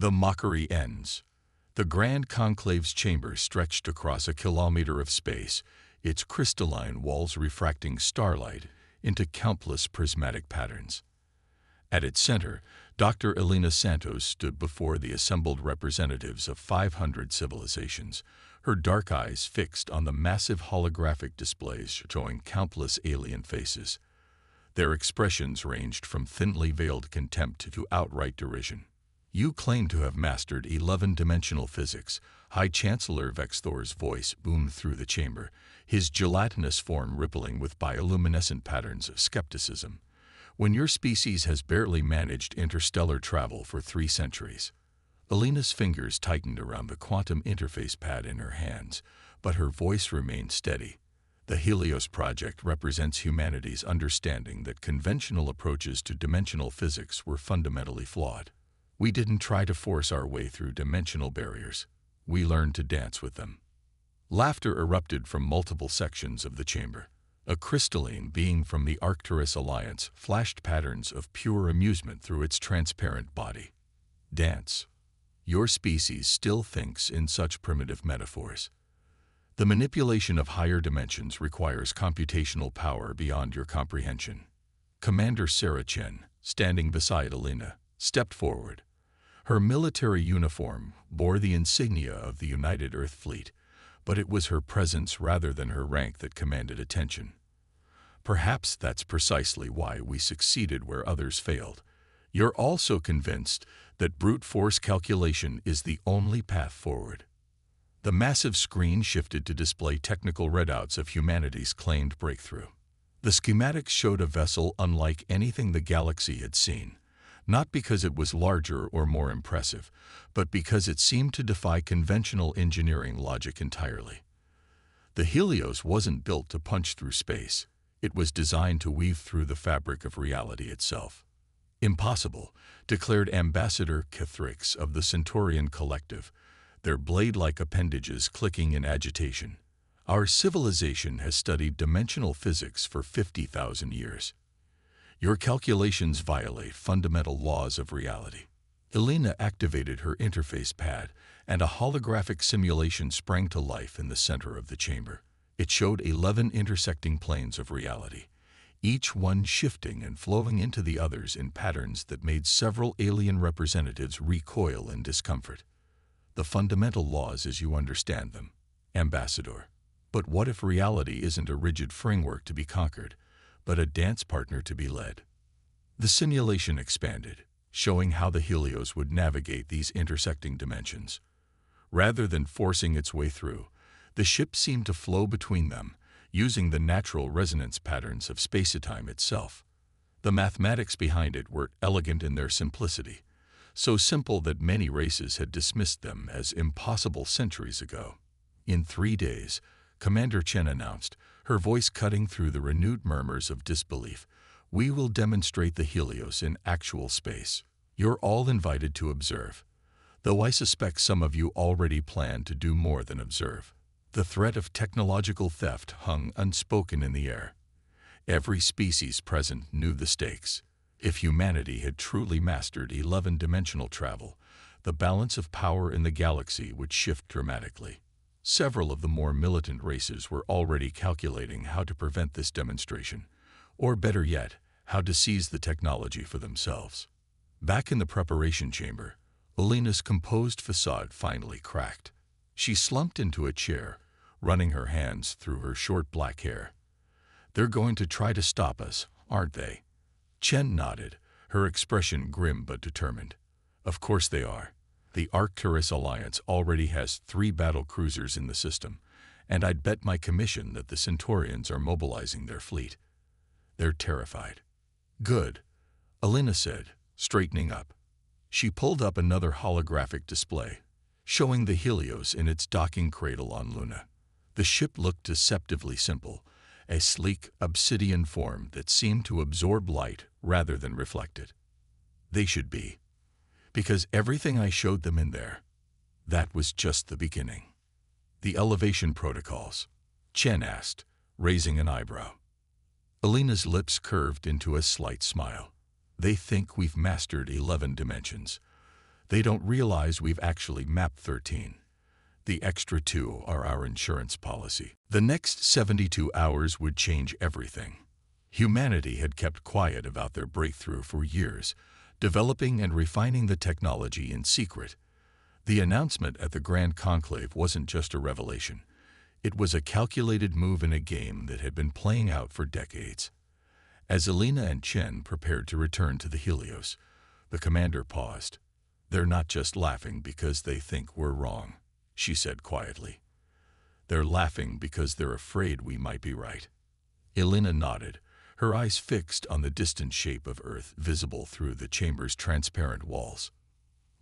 The mockery ends. The Grand Conclave's chamber stretched across a kilometer of space, its crystalline walls refracting starlight into countless prismatic patterns. At its center, Dr. Elena Santos stood before the assembled representatives of 500 civilizations, her dark eyes fixed on the massive holographic displays showing countless alien faces. Their expressions ranged from thinly veiled contempt to outright derision. "You claim to have mastered 11-dimensional physics," High Chancellor Vexthor's voice boomed through the chamber, his gelatinous form rippling with bioluminescent patterns of skepticism. "When your species has barely managed interstellar travel for 3 centuries. Elena's fingers tightened around the quantum interface pad in her hands, but her voice remained steady. "The Helios Project represents humanity's understanding that conventional approaches to dimensional physics were fundamentally flawed. We didn't try to force our way through dimensional barriers. We learned to dance with them." Laughter erupted from multiple sections of the chamber. A crystalline being from the Arcturus Alliance flashed patterns of pure amusement through its transparent body. "Dance. Your species still thinks in such primitive metaphors. The manipulation of higher dimensions requires computational power beyond your comprehension." Commander Sarah Chen, standing beside Elena, stepped forward. Her military uniform bore the insignia of the United Earth Fleet, but it was her presence rather than her rank that commanded attention. "Perhaps that's precisely why we succeeded where others failed. You're also convinced that brute force calculation is the only path forward." The massive screen shifted to display technical readouts of humanity's claimed breakthrough. The schematics showed a vessel unlike anything the galaxy had seen, not because it was larger or more impressive, but because it seemed to defy conventional engineering logic entirely. The Helios wasn't built to punch through space. It was designed to weave through the fabric of reality itself. "Impossible," declared Ambassador Kethrix of the Centaurian Collective, their blade-like appendages clicking in agitation. "Our civilization has studied dimensional physics for 50,000 years. Your calculations violate fundamental laws of reality." Elena activated her interface pad, and a holographic simulation sprang to life in the center of the chamber. It showed 11 intersecting planes of reality, each one shifting and flowing into the others in patterns that made several alien representatives recoil in discomfort. "The fundamental laws as you understand them, Ambassador. But what if reality isn't a rigid framework to be conquered, but a dance partner to be led?" The simulation expanded, showing how the Helios would navigate these intersecting dimensions. Rather than forcing its way through, the ship seemed to flow between them, using the natural resonance patterns of spacetime itself. The mathematics behind it were elegant in their simplicity, so simple that many races had dismissed them as impossible centuries ago. "In 3 days," Commander Chen announced, her voice cutting through the renewed murmurs of disbelief, "we will demonstrate the Helios in actual space. You're all invited to observe, though I suspect some of you already plan to do more than observe." The threat of technological theft hung unspoken in the air. Every species present knew the stakes. If humanity had truly mastered 11-dimensional travel, the balance of power in the galaxy would shift dramatically. Several of the more militant races were already calculating how to prevent this demonstration, or better yet, how to seize the technology for themselves. Back in the preparation chamber, Elena's composed facade finally cracked. She slumped into a chair, running her hands through her short black hair. "They're going to try to stop us, aren't they?" Chen nodded, her expression grim but determined. "Of course they are. The Arcturus Alliance already has 3 battle cruisers in the system, and I'd bet my commission that the Centaurians are mobilizing their fleet. They're terrified." "Good," Elena said, straightening up. She pulled up another holographic display, showing the Helios in its docking cradle on Luna. The ship looked deceptively simple, a sleek obsidian form that seemed to absorb light rather than reflect it. "They should be. Because everything I showed them in there, that was just the beginning." "The elevation protocols?" Chen asked, raising an eyebrow. Elena's lips curved into a slight smile. "They think we've mastered 11 dimensions. They don't realize we've actually mapped 13. The extra 2 are our insurance policy. The next 72 hours would change everything. Humanity had kept quiet about their breakthrough for years, developing and refining the technology in secret. The announcement at the Grand Conclave wasn't just a revelation. It was a calculated move in a game that had been playing out for decades. As Elena and Chen prepared to return to the Helios, the commander paused. "They're not just laughing because they think we're wrong," she said quietly. "They're laughing because they're afraid we might be right." Elena nodded, her eyes fixed on the distant shape of Earth visible through the chamber's transparent walls.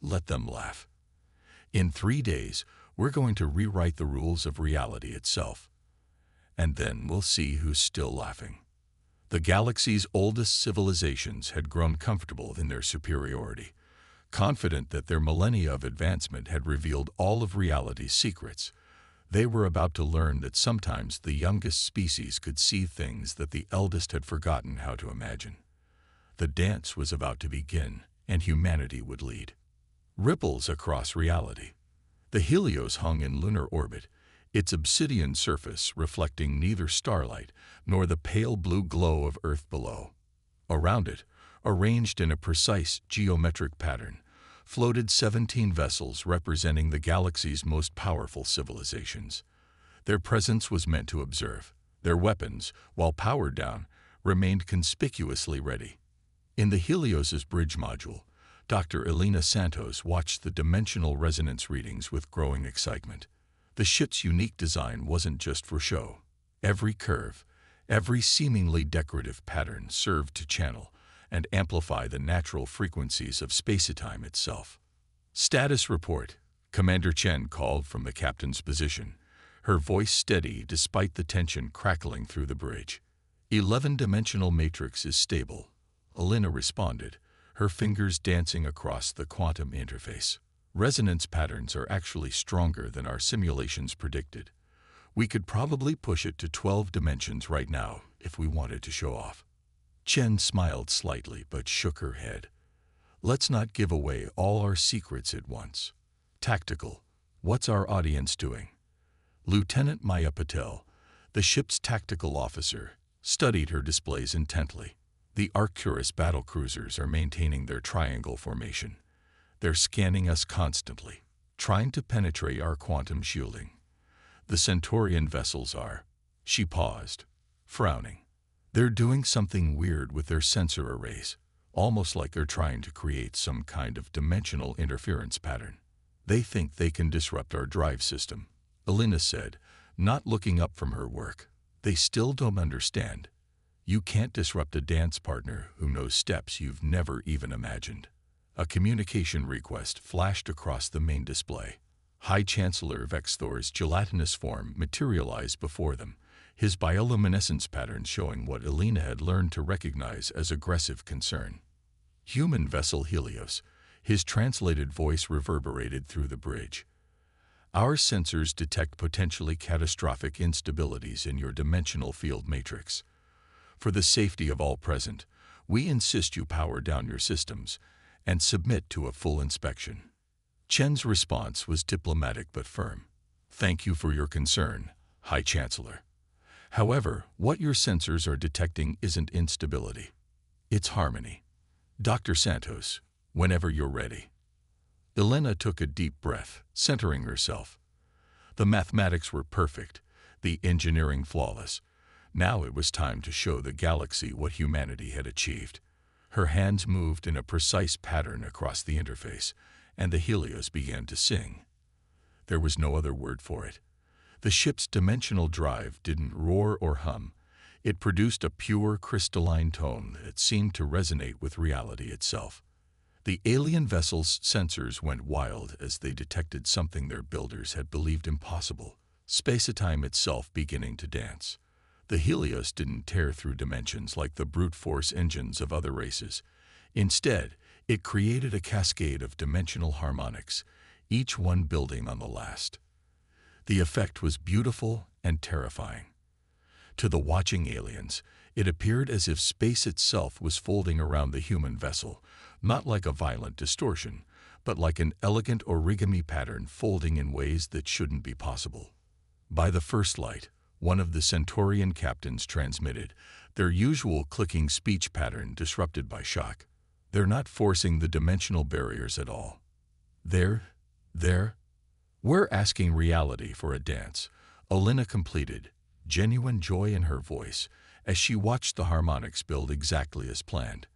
"Let them laugh. In 3 days, we're going to rewrite the rules of reality itself. And then we'll see who's still laughing." The galaxy's oldest civilizations had grown comfortable in their superiority, confident that their millennia of advancement had revealed all of reality's secrets. They were about to learn that sometimes the youngest species could see things that the eldest had forgotten how to imagine. The dance was about to begin, and humanity would lead. Ripples across reality. The Helios hung in lunar orbit, its obsidian surface reflecting neither starlight nor the pale blue glow of Earth below. Around it, arranged in a precise geometric pattern, floated 17 vessels representing the galaxy's most powerful civilizations. Their presence was meant to observe. Their weapons, while powered down, remained conspicuously ready. In the Helios's bridge module, Dr. Elena Santos watched the dimensional resonance readings with growing excitement. The ship's unique design wasn't just for show. Every curve, every seemingly decorative pattern served to channel and amplify the natural frequencies of space-time itself. "Status report," Commander Chen called from the captain's position, her voice steady despite the tension crackling through the bridge. 11-dimensional matrix is stable," Elena responded, her fingers dancing across the quantum interface. "Resonance patterns are actually stronger than our simulations predicted. We could probably push it to 12 dimensions right now if we wanted to show off." Chen smiled slightly but shook her head. "Let's not give away all our secrets at once. Tactical, what's our audience doing?" Lieutenant Maya Patel, the ship's tactical officer, studied her displays intently. "The Arcturus battlecruisers are maintaining their triangle formation. They're scanning us constantly, trying to penetrate our quantum shielding. The Centaurian vessels are..." She paused, frowning. "They're doing something weird with their sensor arrays, almost like they're trying to create some kind of dimensional interference pattern. They think they can disrupt our drive system," Elena said, not looking up from her work. "They still don't understand. You can't disrupt a dance partner who knows steps you've never even imagined." A communication request flashed across the main display. High Chancellor Vexthor's gelatinous form materialized before them, his bioluminescence pattern showing what Elena had learned to recognize as aggressive concern. "Human vessel Helios," his translated voice reverberated through the bridge. "Our sensors detect potentially catastrophic instabilities in your dimensional field matrix. For the safety of all present, we insist you power down your systems and submit to a full inspection." Chen's response was diplomatic but firm. "Thank you for your concern, High Chancellor. However, what your sensors are detecting isn't instability. It's harmony. Dr. Santos, whenever you're ready." Elena took a deep breath, centering herself. The mathematics were perfect, the engineering flawless. Now it was time to show the galaxy what humanity had achieved. Her hands moved in a precise pattern across the interface, and the Helios began to sing. There was no other word for it. The ship's dimensional drive didn't roar or hum. It produced a pure, crystalline tone that seemed to resonate with reality itself. The alien vessel's sensors went wild as they detected something their builders had believed impossible, space-time itself beginning to dance. The Helios didn't tear through dimensions like the brute force engines of other races. Instead, it created a cascade of dimensional harmonics, each one building on the last. The effect was beautiful and terrifying. To the watching aliens, it appeared as if space itself was folding around the human vessel, not like a violent distortion, but like an elegant origami pattern folding in ways that shouldn't be possible. By the first light, one of the Centaurian captains transmitted, their usual clicking speech pattern disrupted by shock. They're not forcing the dimensional barriers at all. We're asking reality for a dance, Alina completed, genuine joy in her voice, as she watched the harmonics build exactly as planned.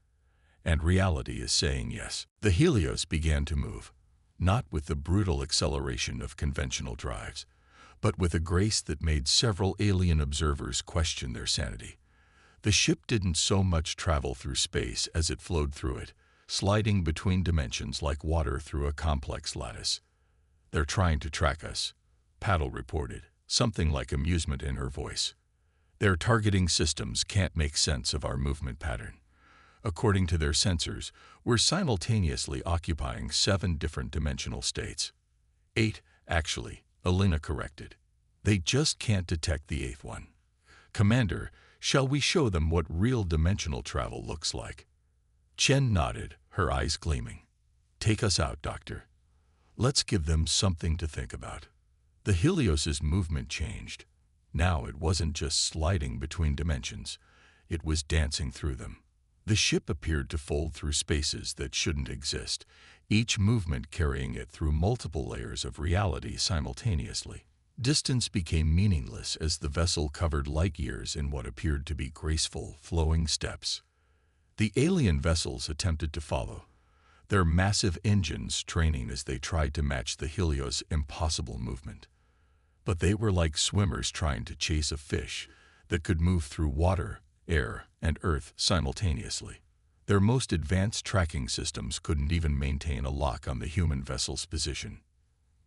And reality is saying yes. The Helios began to move, not with the brutal acceleration of conventional drives, but with a grace that made several alien observers question their sanity. The ship didn't so much travel through space as it flowed through it, sliding between dimensions like water through a complex lattice. "They're trying to track us," Paddle reported, something like amusement in her voice. "Their targeting systems can't make sense of our movement pattern. According to their sensors, we're simultaneously occupying 7 different dimensional states. 8, actually," Alina corrected. "They just can't detect the 8th one. Commander, shall we show them what real dimensional travel looks like?" Chen nodded, her eyes gleaming. "Take us out, Doctor. Let's give them something to think about." The Helios's movement changed. Now it wasn't just sliding between dimensions, it was dancing through them. The ship appeared to fold through spaces that shouldn't exist, each movement carrying it through multiple layers of reality simultaneously. Distance became meaningless as the vessel covered light years in what appeared to be graceful, flowing steps. The alien vessels attempted to follow, their massive engines straining as they tried to match the Helios' impossible movement. But they were like swimmers trying to chase a fish that could move through water, air, and earth simultaneously. Their most advanced tracking systems couldn't even maintain a lock on the human vessel's position.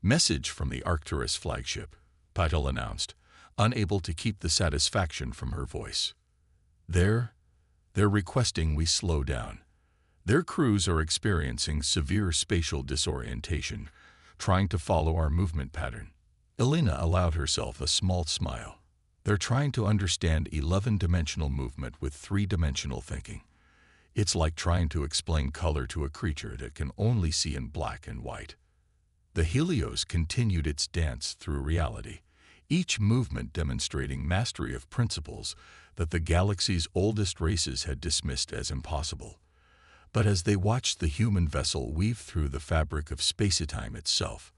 "Message from the Arcturus flagship," Patel announced, unable to keep the satisfaction from her voice. They're requesting we slow down. Their crews are experiencing severe spatial disorientation, trying to follow our movement pattern." Alina allowed herself a small smile. "They're trying to understand 11-dimensional movement with 3-dimensional thinking. It's like trying to explain color to a creature that can only see in black and white." The Helios continued its dance through reality, each movement demonstrating mastery of principles that the galaxy's oldest races had dismissed as impossible. But as they watched the human vessel weave through the fabric of spacetime itself,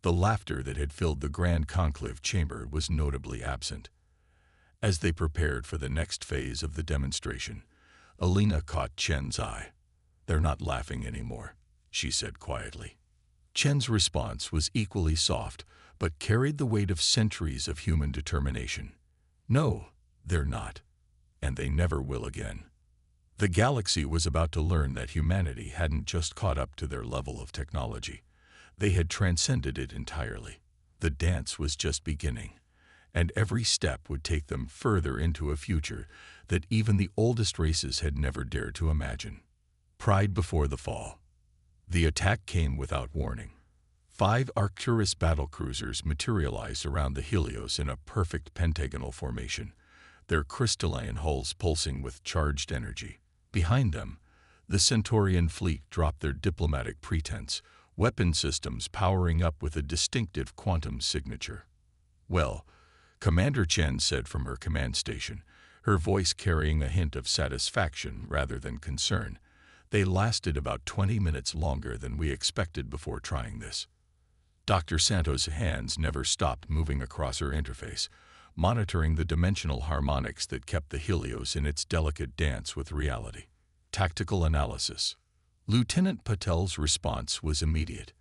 the laughter that had filled the grand conclave chamber was notably absent. As they prepared for the next phase of the demonstration, Alina caught Chen's eye. "They're not laughing anymore," she said quietly. Chen's response was equally soft, but carried the weight of centuries of human determination. "No, they're not, and they never will again." The galaxy was about to learn that humanity hadn't just caught up to their level of technology. They had transcended it entirely. The dance was just beginning, and every step would take them further into a future that even the oldest races had never dared to imagine. Pride before the fall. The attack came without warning. 5 Arcturus battlecruisers materialized around the Helios in a perfect pentagonal formation, their crystalline hulls pulsing with charged energy. Behind them, the Centaurian fleet dropped their diplomatic pretense, weapon systems powering up with a distinctive quantum signature. "Well," Commander Chen said from her command station, her voice carrying a hint of satisfaction rather than concern, "they lasted about 20 minutes longer than we expected before trying this." Dr. Santos' hands never stopped moving across her interface, monitoring the dimensional harmonics that kept the Helios in its delicate dance with reality. Tactical analysis. Lieutenant Patel's response was immediate.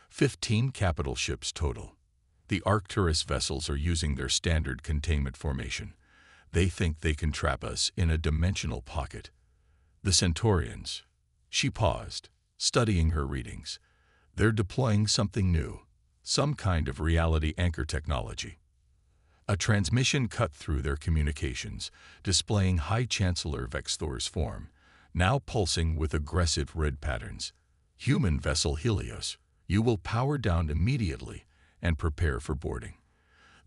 15 capital ships total. The Arcturus vessels are using their standard containment formation. They think they can trap us in a dimensional pocket. The Centaurians. She paused, studying her readings. They're deploying something new, some kind of reality anchor technology. A transmission cut through their communications, displaying High Chancellor Vexthor's form, now pulsing with aggressive red patterns. "Human vessel Helios, you will power down immediately and prepare for boarding.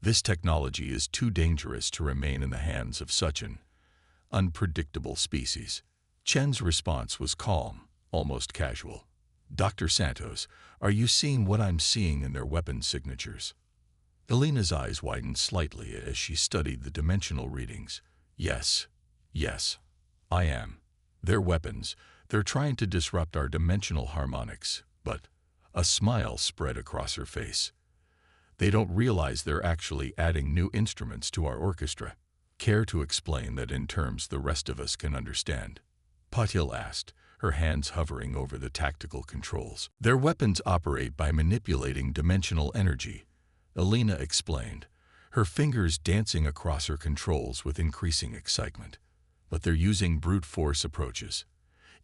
This technology is too dangerous to remain in the hands of such an unpredictable species." Chen's response was calm, almost casual. Dr. Santos, are you seeing what I'm seeing in their weapon signatures? Elena's eyes widened slightly as she studied the dimensional readings. Yes, I am. They're weapons. They're trying to disrupt our dimensional harmonics, but a smile spread across her face. They don't realize they're actually adding new instruments to our orchestra. Care to explain that in terms the rest of us can understand? Patil asked, her hands hovering over the tactical controls. Their weapons operate by manipulating dimensional energy, Elena explained, her fingers dancing across her controls with increasing excitement. But they're using brute force approaches.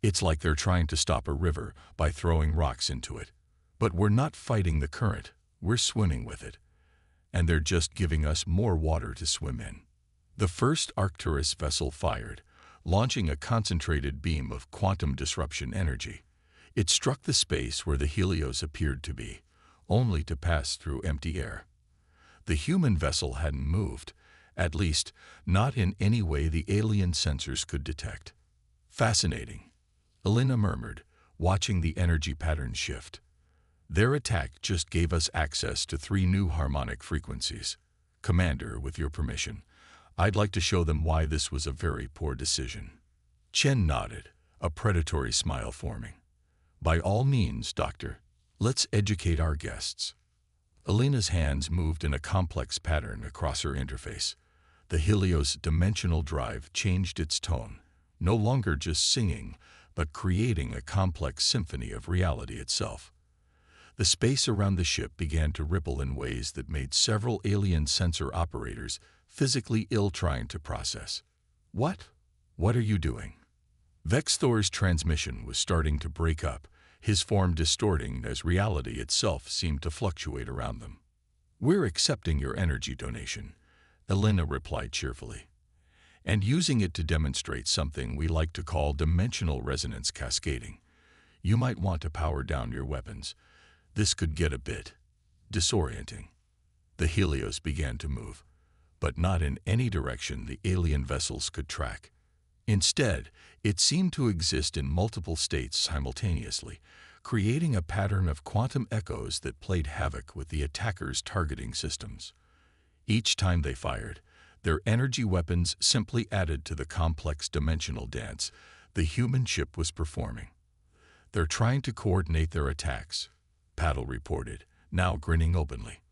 It's like they're trying to stop a river by throwing rocks into it. But we're not fighting the current, we're swimming with it. And they're just giving us more water to swim in. The first Arcturus vessel fired, launching a concentrated beam of quantum disruption energy. It struck the space where the Helios appeared to be, only to pass through empty air. The human vessel hadn't moved, at least not in any way the alien sensors could detect. Fascinating, Elena murmured, watching the energy pattern shift. Their attack just gave us access to 3 new harmonic frequencies. Commander, with your permission, I'd like to show them why this was a very poor decision. Chen nodded, a predatory smile forming. By all means, Doctor, let's educate our guests. Elena's hands moved in a complex pattern across her interface. The Helios dimensional drive changed its tone, no longer just singing, but creating a complex symphony of reality itself. The space around the ship began to ripple in ways that made several alien sensor operators physically ill trying to process. What? What are you doing? Vexthor's transmission was starting to break up, his form distorting as reality itself seemed to fluctuate around them. We're accepting your energy donation, Elena replied cheerfully, and using it to demonstrate something we like to call dimensional resonance cascading. You might want to power down your weapons. This could get a bit disorienting. The Helios began to move, but not in any direction the alien vessels could track. Instead, it seemed to exist in multiple states simultaneously, creating a pattern of quantum echoes that played havoc with the attackers' targeting systems. Each time they fired, their energy weapons simply added to the complex dimensional dance the human ship was performing. They're trying to coordinate their attacks, Patil reported, now grinning openly.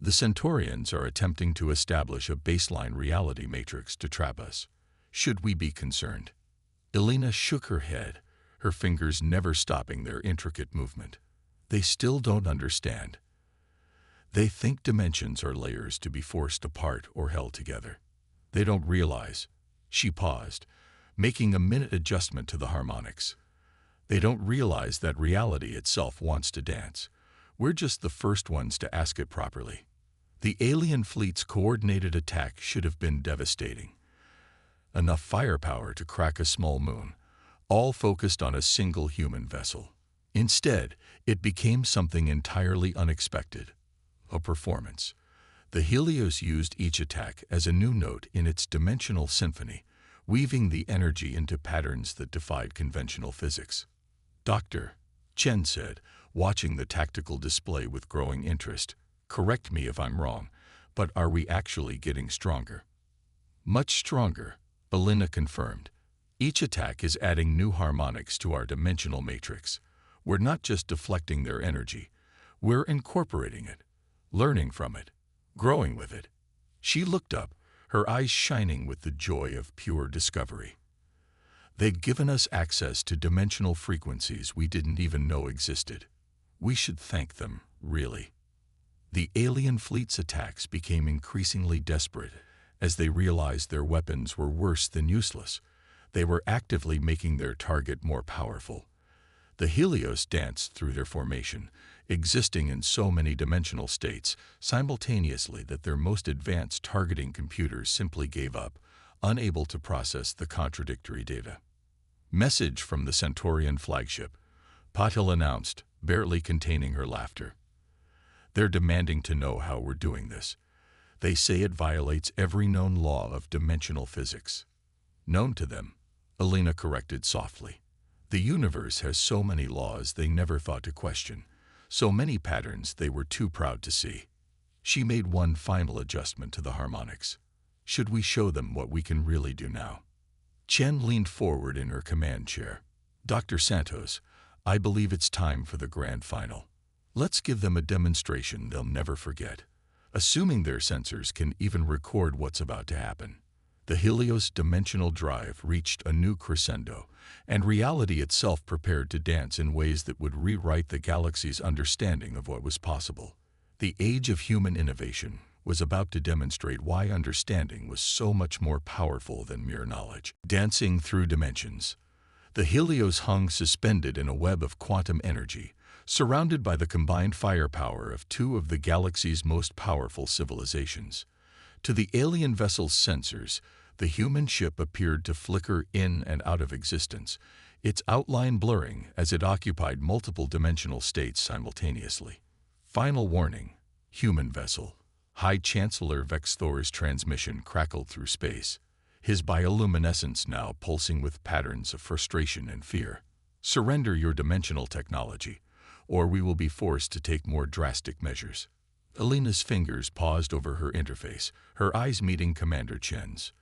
The Centaurians are attempting to establish a baseline reality matrix to trap us. Should we be concerned? Elena shook her head, her fingers never stopping their intricate movement. They still don't understand. They think dimensions are layers to be forced apart or held together. They don't realize. She paused, making a minute adjustment to the harmonics. They don't realize that reality itself wants to dance. We're just the first ones to ask it properly. The alien fleet's coordinated attack should have been devastating. Enough firepower to crack a small moon, all focused on a single human vessel. Instead, it became something entirely unexpected. A performance. The Helios used each attack as a new note in its dimensional symphony, weaving the energy into patterns that defied conventional physics. Doctor, Chen said, watching the tactical display with growing interest, correct me if I'm wrong, but are we actually getting stronger? Much stronger, Elena confirmed. Each attack is adding new harmonics to our dimensional matrix. We're not just deflecting their energy, we're incorporating it, learning from it, growing with it. She looked up, her eyes shining with the joy of pure discovery. They've given us access to dimensional frequencies we didn't even know existed. We should thank them, really. The alien fleet's attacks became increasingly desperate as they realized their weapons were worse than useless. They were actively making their target more powerful. The Helios danced through their formation, existing in so many dimensional states simultaneously that their most advanced targeting computers simply gave up, unable to process the contradictory data. Message from the Centaurian flagship, Patil announced, barely containing her laughter. They're demanding to know how we're doing this. They say it violates every known law of dimensional physics. Known to them, Elena corrected softly. The universe has so many laws they never thought to question, so many patterns they were too proud to see. She made one final adjustment to the harmonics. Should we show them what we can really do now? Chen leaned forward in her command chair. Dr. Santos, I believe it's time for the grand final. Let's give them a demonstration they'll never forget, assuming their sensors can even record what's about to happen. The Helios dimensional drive reached a new crescendo, and reality itself prepared to dance in ways that would rewrite the galaxy's understanding of what was possible. The age of human innovation was about to demonstrate why understanding was so much more powerful than mere knowledge. Dancing through dimensions, the Helios hung suspended in a web of quantum energy, surrounded by the combined firepower of two of the galaxy's most powerful civilizations. To the alien vessel's sensors, the human ship appeared to flicker in and out of existence, its outline blurring as it occupied multiple dimensional states simultaneously. Final warning, human vessel. High Chancellor Vexthor's transmission crackled through space, his bioluminescence now pulsing with patterns of frustration and fear. Surrender your dimensional technology, or we will be forced to take more drastic measures. Alina's fingers paused over her interface, her eyes meeting Commander Chen's.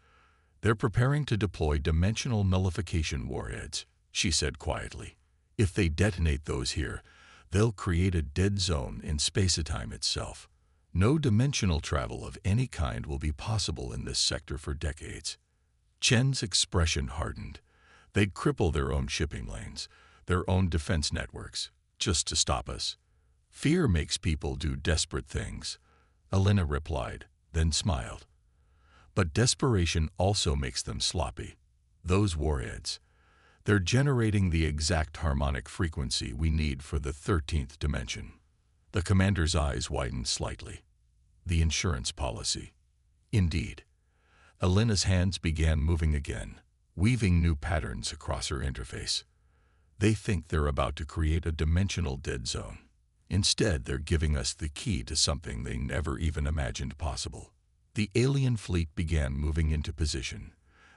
They're preparing to deploy dimensional nullification warheads, she said quietly. If they detonate those here, they'll create a dead zone in space-time itself. No dimensional travel of any kind will be possible in this sector for decades. Chen's expression hardened. They'd cripple their own shipping lanes, their own defense networks, just to stop us. Fear makes people do desperate things, Alina replied, then smiled. But desperation also makes them sloppy. Those warheads, they're generating the exact harmonic frequency we need for the 13th dimension. The commander's eyes widened slightly. The insurance policy. Indeed. Alina's hands began moving again, weaving new patterns across her interface. They think they're about to create a dimensional dead zone. Instead, they're giving us the key to something they never even imagined possible. The alien fleet began moving into position,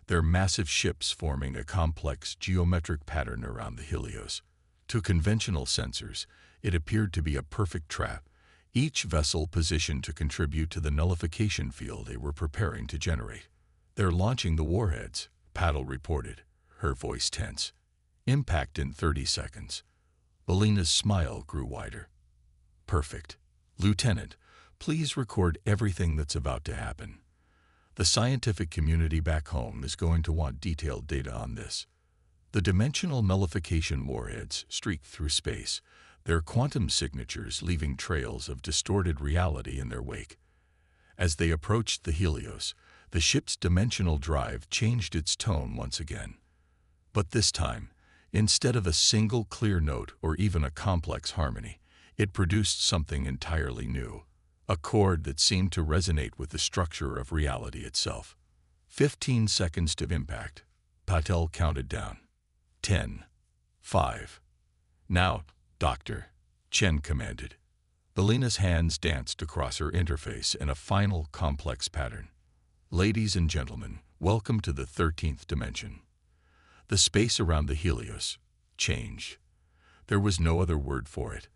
their massive ships forming a complex geometric pattern around the Helios. To conventional sensors, it appeared to be a perfect trap, each vessel positioned to contribute to the nullification field they were preparing to generate. They're launching the warheads, Paddle reported, her voice tense. Impact in 30 seconds. Alina's smile grew wider. Perfect. Lieutenant, please record everything that's about to happen. The scientific community back home is going to want detailed data on this. The dimensional nullification warheads streaked through space, their quantum signatures leaving trails of distorted reality in their wake. As they approached the Helios, the ship's dimensional drive changed its tone once again. But this time, instead of a single clear note or even a complex harmony, it produced something entirely new, a chord that seemed to resonate with the structure of reality itself. 15 seconds to impact. Patel counted down. 10. 5. Now, Doctor, Chen commanded. Alina's hands danced across her interface in a final complex pattern. Ladies and gentlemen, welcome to the 13th dimension. The space around the Helios changed. There was no other word for it.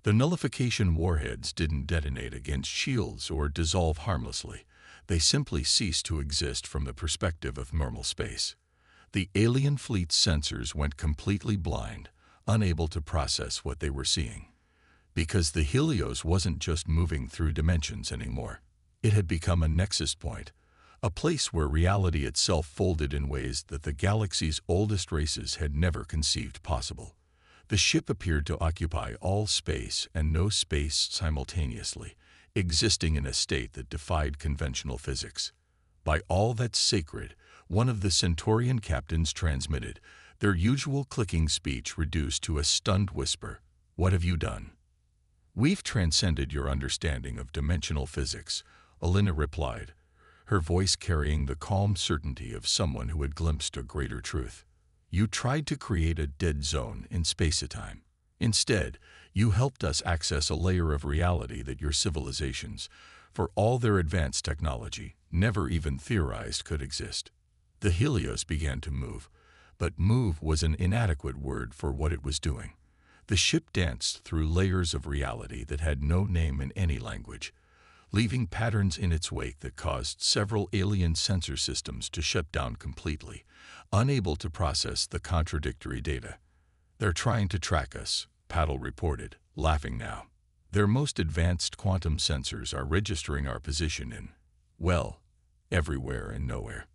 The nullification warheads didn't detonate against shields or dissolve harmlessly. They simply ceased to exist from the perspective of normal space. The alien fleet's sensors went completely blind, unable to process what they were seeing. Because the Helios wasn't just moving through dimensions anymore. It had become a nexus point, a place where reality itself folded in ways that the galaxy's oldest races had never conceived possible. The ship appeared to occupy all space and no space simultaneously, existing in a state that defied conventional physics. By all that's sacred, one of the Centaurian captains transmitted, their usual clicking speech reduced to a stunned whisper. What have you done? We've transcended your understanding of dimensional physics, Alina replied, her voice carrying the calm certainty of someone who had glimpsed a greater truth. You tried to create a dead zone in space-time. Instead, you helped us access a layer of reality that your civilizations, for all their advanced technology, never even theorized could exist. The Helios began to move, But move was an inadequate word for what it was doing. The ship danced through layers of reality that had no name in any language, leaving patterns in its wake that caused several alien sensor systems to shut down completely, unable to process the contradictory data. "They're trying to track us," Paddle reported, laughing now. "Their most advanced quantum sensors are registering our position in, well, everywhere and nowhere.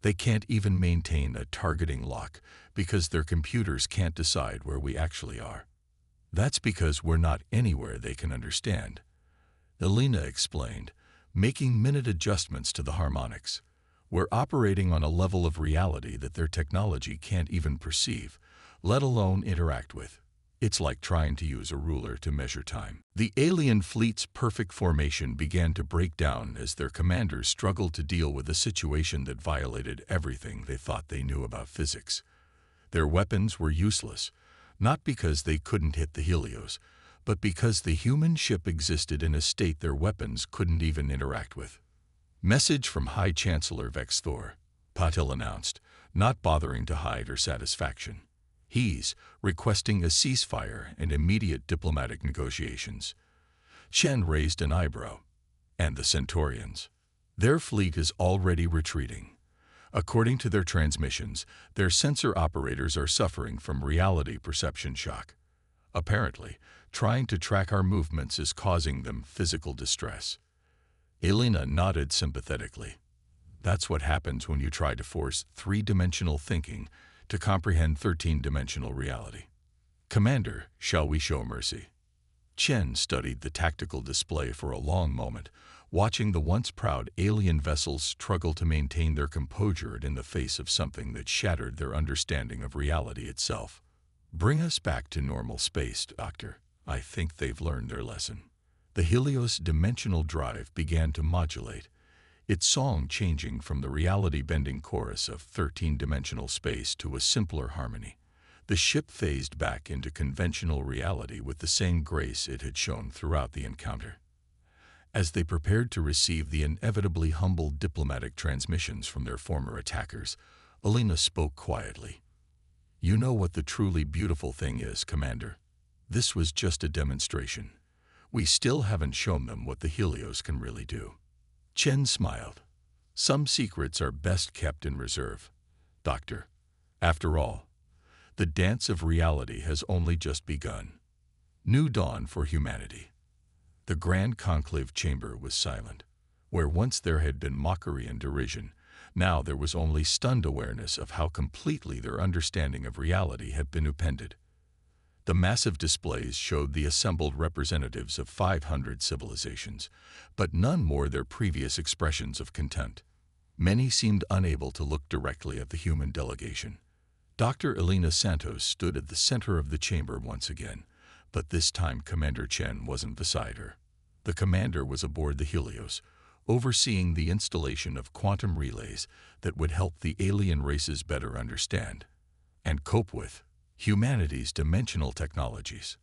They can't even maintain a targeting lock because their computers can't decide where we actually are. That's because we're not anywhere they can understand," Elena explained, making minute adjustments to the harmonics. "We're operating on a level of reality that their technology can't even perceive, let alone interact with. It's like trying to use a ruler to measure time." The alien fleet's perfect formation began to break down as their commanders struggled to deal with a situation that violated everything they thought they knew about physics. Their weapons were useless, not because they couldn't hit the Helios, but because the human ship existed in a state their weapons couldn't even interact with. "Message from High Chancellor Vex Thor," Patil announced, not bothering to hide her satisfaction. "He's requesting a ceasefire and immediate diplomatic negotiations." Chen raised an eyebrow. "And the Centaurians? Their fleet is already retreating. According to their transmissions, their sensor operators are suffering from reality perception shock. Apparently, trying to track our movements is causing them physical distress." Elena nodded sympathetically. "That's what happens when you try to force three-dimensional thinking to comprehend 13-dimensional reality. Commander, shall we show mercy?" Chen studied the tactical display for a long moment, watching the once proud alien vessels struggle to maintain their composure in the face of something that shattered their understanding of reality itself. "Bring us back to normal space, Doctor. I think they've learned their lesson." The Helios dimensional drive began to modulate, its song changing from the reality-bending chorus of 13-dimensional space to a simpler harmony. The ship phased back into conventional reality with the same grace it had shown throughout the encounter. As they prepared to receive the inevitably humble diplomatic transmissions from their former attackers, Elena spoke quietly. "You know what the truly beautiful thing is, Commander. This was just a demonstration. We still haven't shown them what the Helios can really do." Chen smiled. "Some secrets are best kept in reserve, Doctor. After all, the dance of reality has only just begun. New dawn for humanity." The Grand Conclave chamber was silent. Where once there had been mockery and derision, now there was only stunned awareness of how completely their understanding of reality had been upended. The massive displays showed the assembled representatives of 500 civilizations, but none wore their previous expressions of contempt. Many seemed unable to look directly at the human delegation. Dr. Elena Santos stood at the center of the chamber once again, but this time Commander Chen wasn't beside her. The commander was aboard the Helios, overseeing the installation of quantum relays that would help the alien races better understand and cope with humanity's dimensional technologies.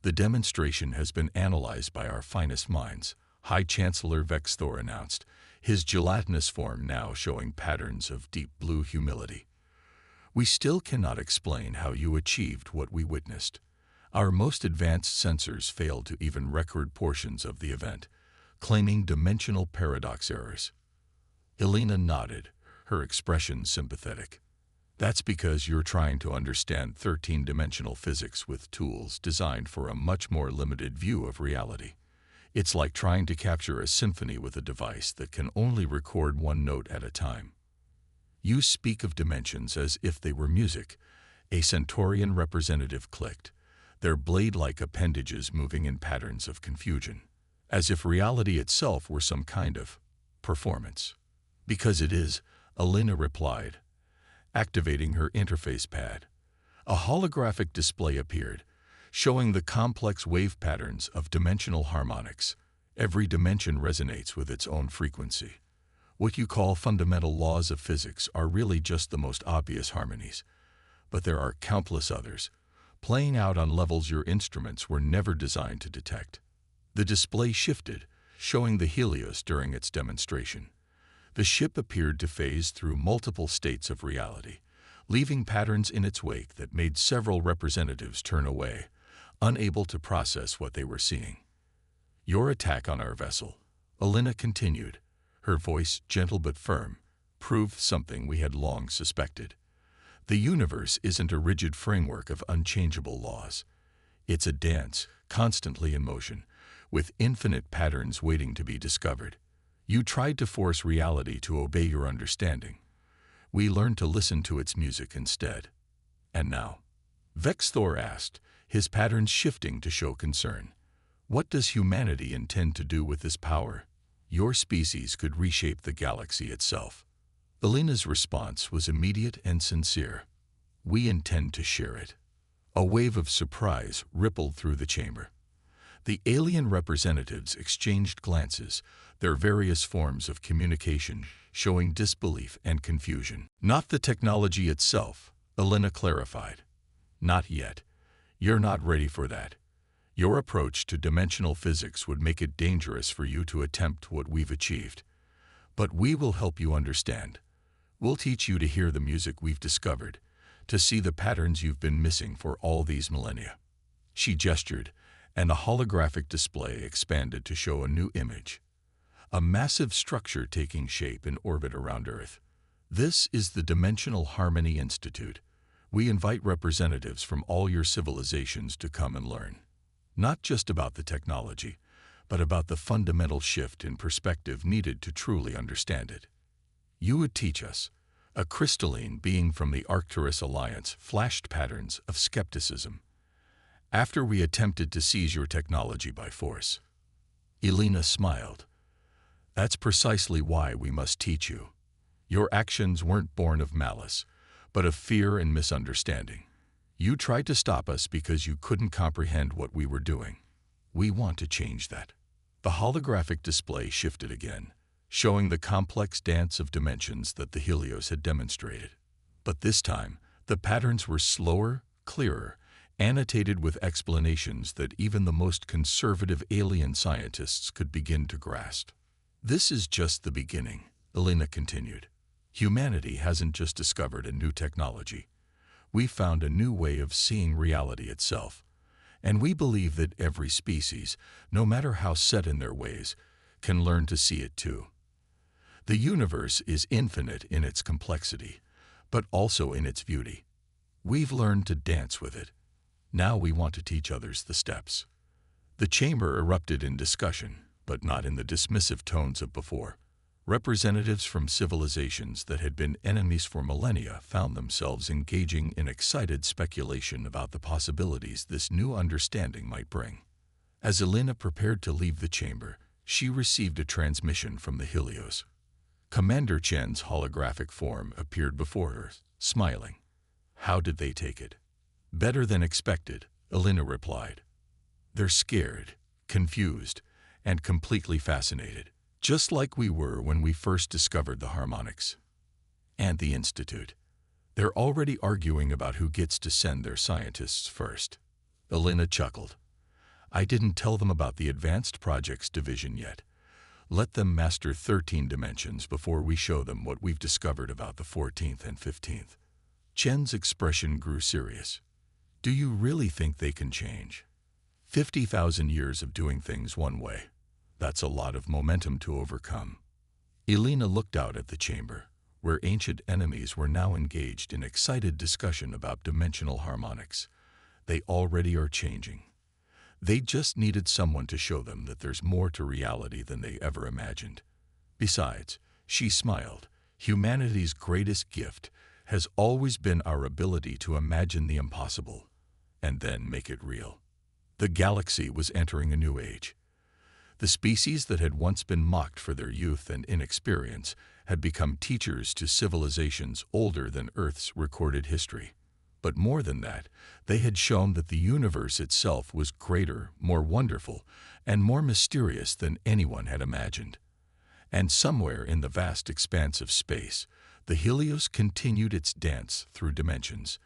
"The demonstration has been analyzed by our finest minds," High Chancellor Vex Thor announced, his gelatinous form now showing patterns of deep blue humility. "We still cannot explain how you achieved what we witnessed. Our most advanced sensors failed to even record portions of the event, claiming dimensional paradox errors." Elena nodded, her expression sympathetic. "That's because you're trying to understand 13-dimensional physics with tools designed for a much more limited view of reality. It's like trying to capture a symphony with a device that can only record one note at a time." "You speak of dimensions as if they were music," a Centaurian representative clicked, their blade-like appendages moving in patterns of confusion, "as if reality itself were some kind of performance." "Because it is," Elena replied, activating her interface pad. A holographic display appeared, showing the complex wave patterns of dimensional harmonics. Every dimension resonates with its own frequency. What you call fundamental laws of physics are really just the most obvious harmonies. But there are countless others, playing out on levels your instruments were never designed to detect. The display shifted, showing the Helios during its demonstration. The ship appeared to phase through multiple states of reality, leaving patterns in its wake that made several representatives turn away, unable to process what they were seeing. "Your attack on our vessel," Alina continued, her voice gentle but firm, "proved something we had long suspected. The universe isn't a rigid framework of unchangeable laws. It's a dance, constantly in motion, with infinite patterns waiting to be discovered. You tried to force reality to obey your understanding. We learned to listen to its music instead. And now?" Vexthor asked, his patterns shifting to show concern. "What does humanity intend to do with this power? Your species could reshape the galaxy itself." Alina's response was immediate and sincere. "We intend to share it." A wave of surprise rippled through the chamber. The alien representatives exchanged glances, their various forms of communication showing disbelief and confusion. "Not the technology itself," Alina clarified. "Not yet. You're not ready for that. Your approach to dimensional physics would make it dangerous for you to attempt what we've achieved. But we will help you understand. We'll teach you to hear the music we've discovered, to see the patterns you've been missing for all these millennia." She gestured, and a holographic display expanded to show a new image. A massive structure taking shape in orbit around Earth. "This is the Dimensional Harmony Institute. We invite representatives from all your civilizations to come and learn. Not just about the technology, but about the fundamental shift in perspective needed to truly understand it. You would teach us." A crystalline being from the Arcturus Alliance flashed patterns of skepticism. "After we attempted to seize your technology by force." Alina smiled. "That's precisely why we must teach you. Your actions weren't born of malice, but of fear and misunderstanding. You tried to stop us because you couldn't comprehend what we were doing. We want to change that." The holographic display shifted again, showing the complex dance of dimensions that the Helios had demonstrated. But this time, the patterns were slower, clearer, annotated with explanations that even the most conservative alien scientists could begin to grasp. "This is just the beginning," Alina continued. "Humanity hasn't just discovered a new technology. We've found a new way of seeing reality itself. And we believe that every species, no matter how set in their ways, can learn to see it too. The universe is infinite in its complexity, but also in its beauty. We've learned to dance with it. Now we want to teach others the steps." The chamber erupted in discussion, but not in the dismissive tones of before. Representatives from civilizations that had been enemies for millennia found themselves engaging in excited speculation about the possibilities this new understanding might bring. As Alina prepared to leave the chamber, she received a transmission from the Helios. Commander Chen's holographic form appeared before her, smiling. "How did they take it?" "Better than expected," Alina replied. "They're scared, confused, and completely fascinated, just like we were when we first discovered the harmonics. And the Institute. They're already arguing about who gets to send their scientists first." Alina chuckled. "I didn't tell them about the Advanced Projects Division yet. Let them master 13 dimensions before we show them what we've discovered about the 14th and 15th. Chen's expression grew serious. "Do you really think they can change? 50,000 years of doing things one way. That's a lot of momentum to overcome." Alina looked out at the chamber, where ancient enemies were now engaged in excited discussion about dimensional harmonics. They already are changing. They just needed someone to show them that there's more to reality than they ever imagined. Besides, she smiled, humanity's greatest gift has always been our ability to imagine the impossible, and then make it real. The galaxy was entering a new age. The species that had once been mocked for their youth and inexperience had become teachers to civilizations older than Earth's recorded history. But more than that, they had shown that the universe itself was greater, more wonderful, and more mysterious than anyone had imagined. And somewhere in the vast expanse of space, the Helios continued its dance through dimensions,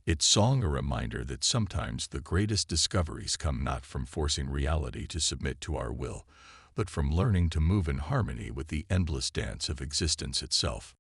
its song a reminder that sometimes the greatest discoveries come not from forcing reality to submit to our will, but from learning to move in harmony with the endless dance of existence itself.